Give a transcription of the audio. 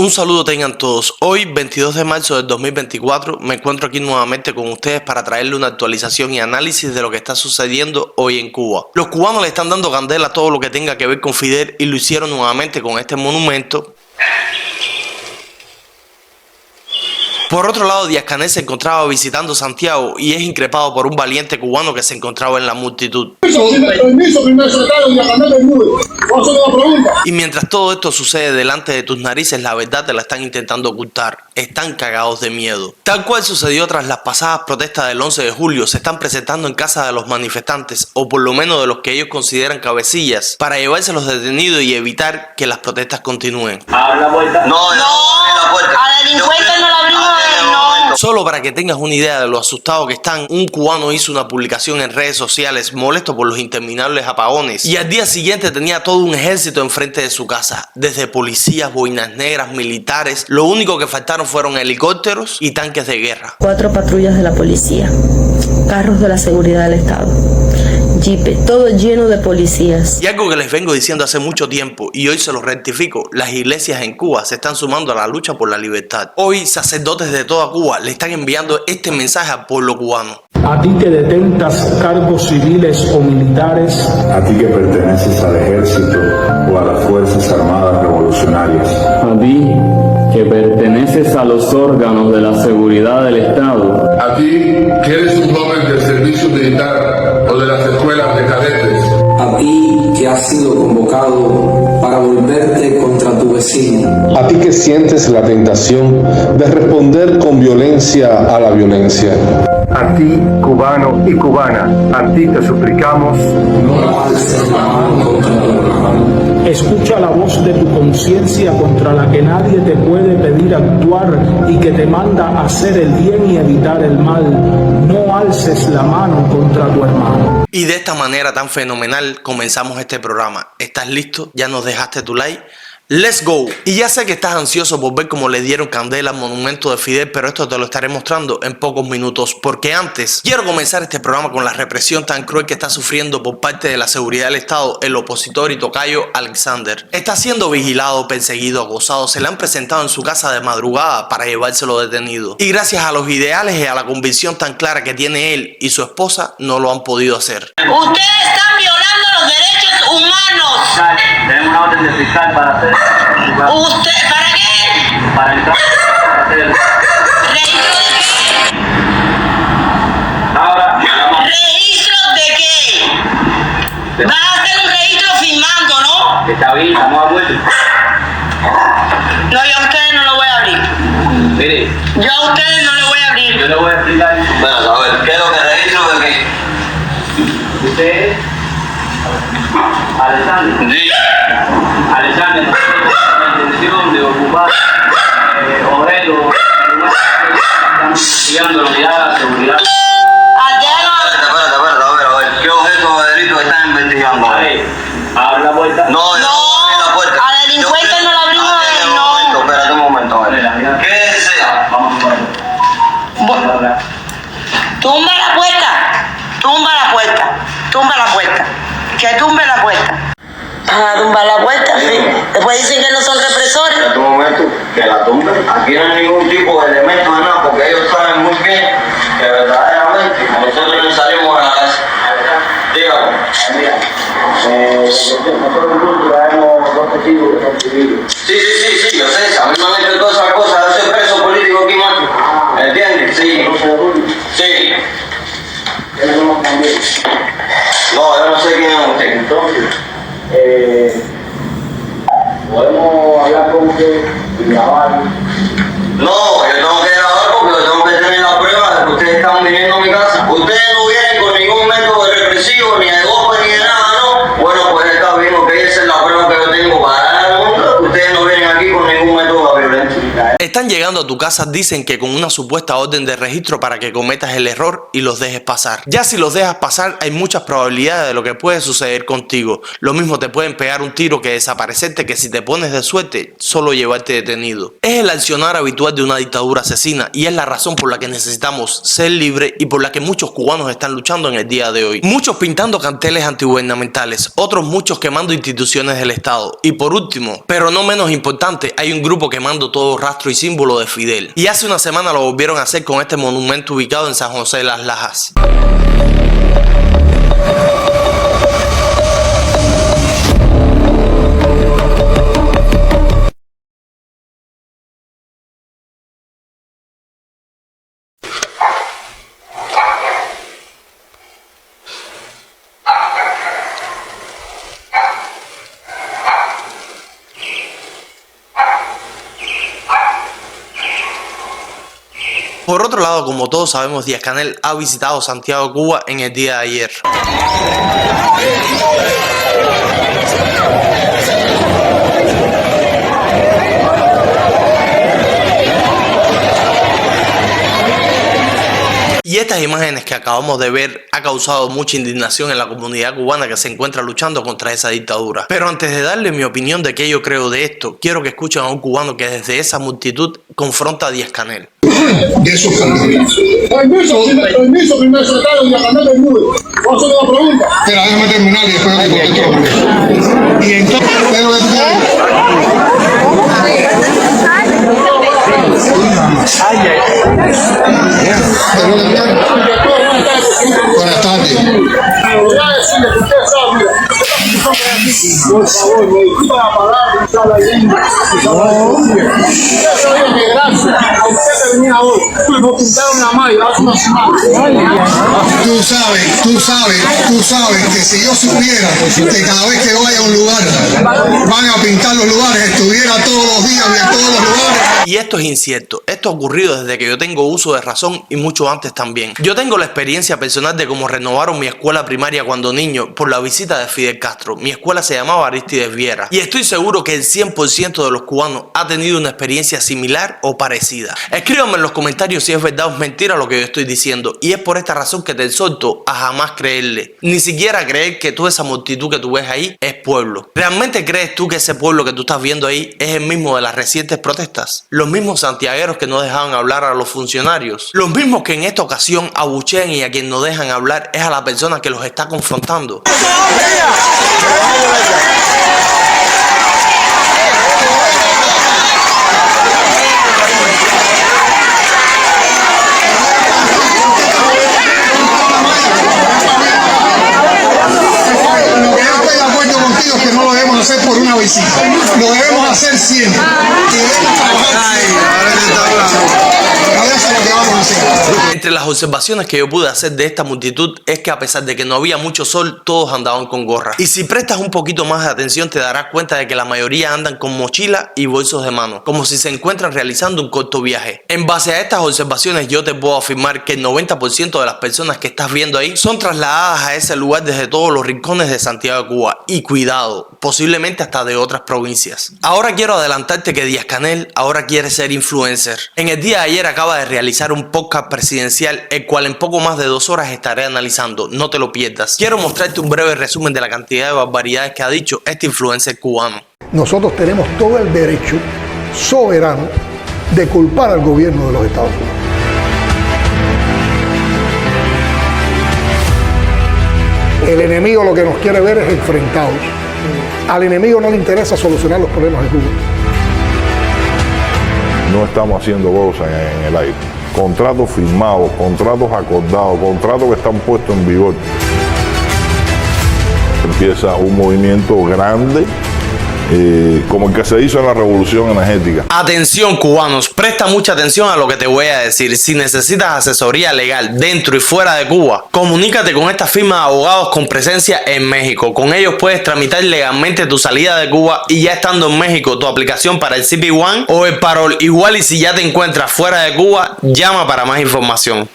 Un saludo tengan todos. Hoy, 22 de marzo del 2024, me encuentro aquí nuevamente con ustedes para traerle una actualización y análisis de lo que está sucediendo hoy en Cuba. Los cubanos le están dando candela a todo lo que tenga que ver con Fidel y lo hicieron nuevamente con este monumento. Por otro lado, Díaz-Canel se encontraba visitando Santiago y es increpado por un valiente cubano que se encontraba en la multitud. Y mientras todo esto sucede delante de tus narices, la verdad te la están intentando ocultar. Están cagados de miedo. Tal cual sucedió tras las pasadas protestas del 11 de julio, se están presentando en casa de los manifestantes, o por lo menos de los que ellos consideran cabecillas, para llevarse los detenidos y evitar que las protestas continúen. Abre la puerta. No, a delincuente no la abrimos, no. Solo para que tengas una idea de lo asustado que están, un cubano hizo una publicación en redes sociales molesto por los interminables apagones y al día siguiente tenía todo un ejército enfrente de su casa, desde policías, boinas negras, militares. Lo único que faltaron fueron helicópteros y tanques de guerra. 4 patrullas de la policía, carros de la seguridad del Estado, jeepes, todo lleno de policías. Y algo que les vengo diciendo hace mucho tiempo y hoy se lo rectifico, las iglesias en Cuba se están sumando a la lucha por la libertad. Hoy sacerdotes de toda Cuba le están enviando este mensaje al pueblo cubano. A ti que detentas cargos civiles o militares, a ti que perteneces al ejército o a las Fuerzas Armadas Revolucionarias, A ti que perteneces a los órganos de la seguridad del Estado, a ti que eres un joven del servicio militar o de las escuelas de cadetes, a ti que has sido convocado para volverte contra tu vecino, a ti que sientes la tentación de responder con violencia a la violencia, a ti, cubano y cubana, a ti te suplicamos, no alces la mano contra tu hermano. escucha la voz de tu conciencia contra la que nadie te puede pedir actuar y que te manda a hacer el bien y evitar el mal. No alces la mano contra tu hermano. Y de esta manera tan fenomenal comenzamos este programa. ¿Estás listo? ¿Ya nos dejaste tu like? ¡Let's go! Y ya sé que estás ansioso por ver cómo le dieron candela al monumento de Fidel, pero esto te lo estaré mostrando en pocos minutos, porque antes quiero comenzar este programa con la represión tan cruel que está sufriendo por parte de la seguridad del Estado el opositor y tocayo Alexander. Está siendo vigilado, perseguido, acosado, se le han presentado en su casa de madrugada para llevárselo detenido. Y gracias a los ideales y a la convicción tan clara que tiene él y su esposa, no lo han podido hacer. Ustedes están violando los derechos humanos. tenemos una orden de fiscal para hacer. ¿Usted para qué? Para entrar. Para hacer el... ¿Registro de qué? Ahora, ¿Registro de qué? Van a hacer un registro firmando, ¿no? está bien, estamos a vuelta. No, yo a ustedes no lo voy a abrir. Mire, Yo a ustedes no lo voy a abrir. yo le voy a explicar. Bueno, a ver, ¿qué es lo que registro de qué? Usted es Alexander. Sí. Alexander, no tiene la intención de ocupar obreros. Están siguiendo la unidad de seguridad. Espérate, a ver, ¿qué objeto de delito están investigando? A ver, abre la puerta. No, la puerta. A delincuente no la abrimos, no. Espérate un momento, a ver. ¿Qué desea? Vamos a ver. Tumba la puerta. Tumba la puerta. Que tumbe la puerta. Ah, tumba la puerta, sí. Después dicen que no son represores. En este momento, que la tumbe. Aquí no hay ningún tipo de elemento de nada, porque ellos saben muy bien que verdaderamente nosotros no salimos a la casa. Dígame. nosotros incluso traemos 2 testigos que son civiles. Sí, yo sé. A mí me han hecho todas esas cosas. Yo soy preso político aquí, macho. ¿Entiendes? Sí. Sí. ¿Quiénes somos también? No, yo no sé quién es usted. Entonces, podemos hablar con usted y grabar. No, yo tengo que grabar porque yo tengo que tener la prueba de que ustedes están viniendo a mi casa. Ustedes no vienen con ningún método represivo, ni de golpe, ni de nada, ¿no? Bueno, pues está bien, que esa es la prueba que yo tengo para dar al mundo. Ustedes no vienen aquí con ningún método de violencia. Están llegando a tu casa, dicen que con una supuesta orden de registro para que cometas el error y los dejes pasar. Ya si los dejas pasar, hay muchas probabilidades de lo que puede suceder contigo. Lo mismo te pueden pegar un tiro que desaparecerte, que si te pones de suerte, solo llevarte detenido. Es el accionar habitual de una dictadura asesina y es la razón por la que necesitamos ser libres y por la que muchos cubanos están luchando en el día de hoy. Muchos pintando carteles antigubernamentales, otros muchos quemando instituciones del Estado. Y por último, pero no menos importante, hay un grupo quemando todo rastro y símbolo de Fidel. Y hace una semana lo volvieron a hacer con este monumento ubicado en San José de las Lajas. Por otro lado, como todos sabemos, Díaz-Canel ha visitado Santiago de Cuba en el día de ayer. Y estas imágenes que acabamos de ver ha causado mucha indignación en la comunidad cubana que se encuentra luchando contra esa dictadura. Pero antes de darle mi opinión de qué yo creo de esto, quiero que escuchen a un cubano que desde esa multitud confronta a Díaz-Canel. De esos candidatos. Permiso, primer secretario, Díaz-Canel del Muro. ¿Puedo hacer una pregunta? Espera, déjame terminar y después me contesto. Y entonces, buenas tardes. Voy a decirle que usted sabe, mira. Por favor, me disculpa la palabra, usted habla bien. Usted sabía que gracias a usted que venía hoy, nos pintaron la malla hace una semana. Tú sabes que si yo supiera que cada vez que vaya a un lugar van a pintar los lugares, estuviera todos los días y en todos los lugares. Y esto es incierto, esto ha ocurrido desde que yo tengo uso de razón y mucho antes también. Yo tengo la experiencia personal de cómo renovaron mi escuela primaria cuando niño por la visita de Fidel Castro. Mi escuela se llamaba Aristides Viera y estoy seguro que el 100% de los cubanos ha tenido una experiencia similar o parecida. Escríbanme en los comentarios si es verdad o es mentira lo que yo estoy diciendo, y es por esta razón que te exhorto a jamás creerle, ni siquiera creer que toda esa multitud que tú ves ahí es pueblo. ¿Realmente crees tú que ese pueblo que tú estás viendo ahí es el mismo de las recientes protestas? Los mismos santiagueros que no dejaban hablar a los funcionarios, los mismos que en esta ocasión abuchean, y a quien no dejan hablar es a la persona que los está confrontando. Que no lo debemos hacer por una visita, lo debemos hacer siempre y debemos trabajar siempre. Eso es lo que vamos a hacer. Entre las observaciones que yo pude hacer de esta multitud es que a pesar de que no había mucho sol, todos andaban con gorra. Y si prestas un poquito más de atención te darás cuenta de que la mayoría andan con mochila y bolsos de mano, como si se encuentran realizando un corto viaje. En base a estas observaciones yo te puedo afirmar que el 90% de las personas que estás viendo ahí son trasladadas a ese lugar desde todos los rincones de Santiago de Cuba. Y cuidado, posiblemente hasta de otras provincias. Ahora quiero adelantarte que Díaz-Canel ahora quiere ser influencer. En el día de ayer acaba de realizar un podcast presidencial, el cual en poco más de 2 horas estaré analizando. No te lo pierdas. Quiero mostrarte un breve resumen de la cantidad de barbaridades que ha dicho este influencer cubano. Nosotros tenemos todo el derecho soberano de culpar al gobierno de los Estados Unidos. El enemigo lo que nos quiere ver es enfrentados. Al enemigo no le interesa solucionar los problemas de Cuba. No estamos haciendo cosas en el aire. Contratos firmados, contratos acordados, contratos que están puestos en vigor. Empieza un movimiento grande, como el que se hizo en la revolución energética. Atención cubanos, presta mucha atención a lo que te voy a decir. Si necesitas asesoría legal dentro y fuera de Cuba, comunícate con esta firma de abogados con presencia en México. Con ellos puedes tramitar legalmente tu salida de Cuba y ya estando en México tu aplicación para el CP1 o el parol. Igual y si ya te encuentras fuera de Cuba, llama para más información.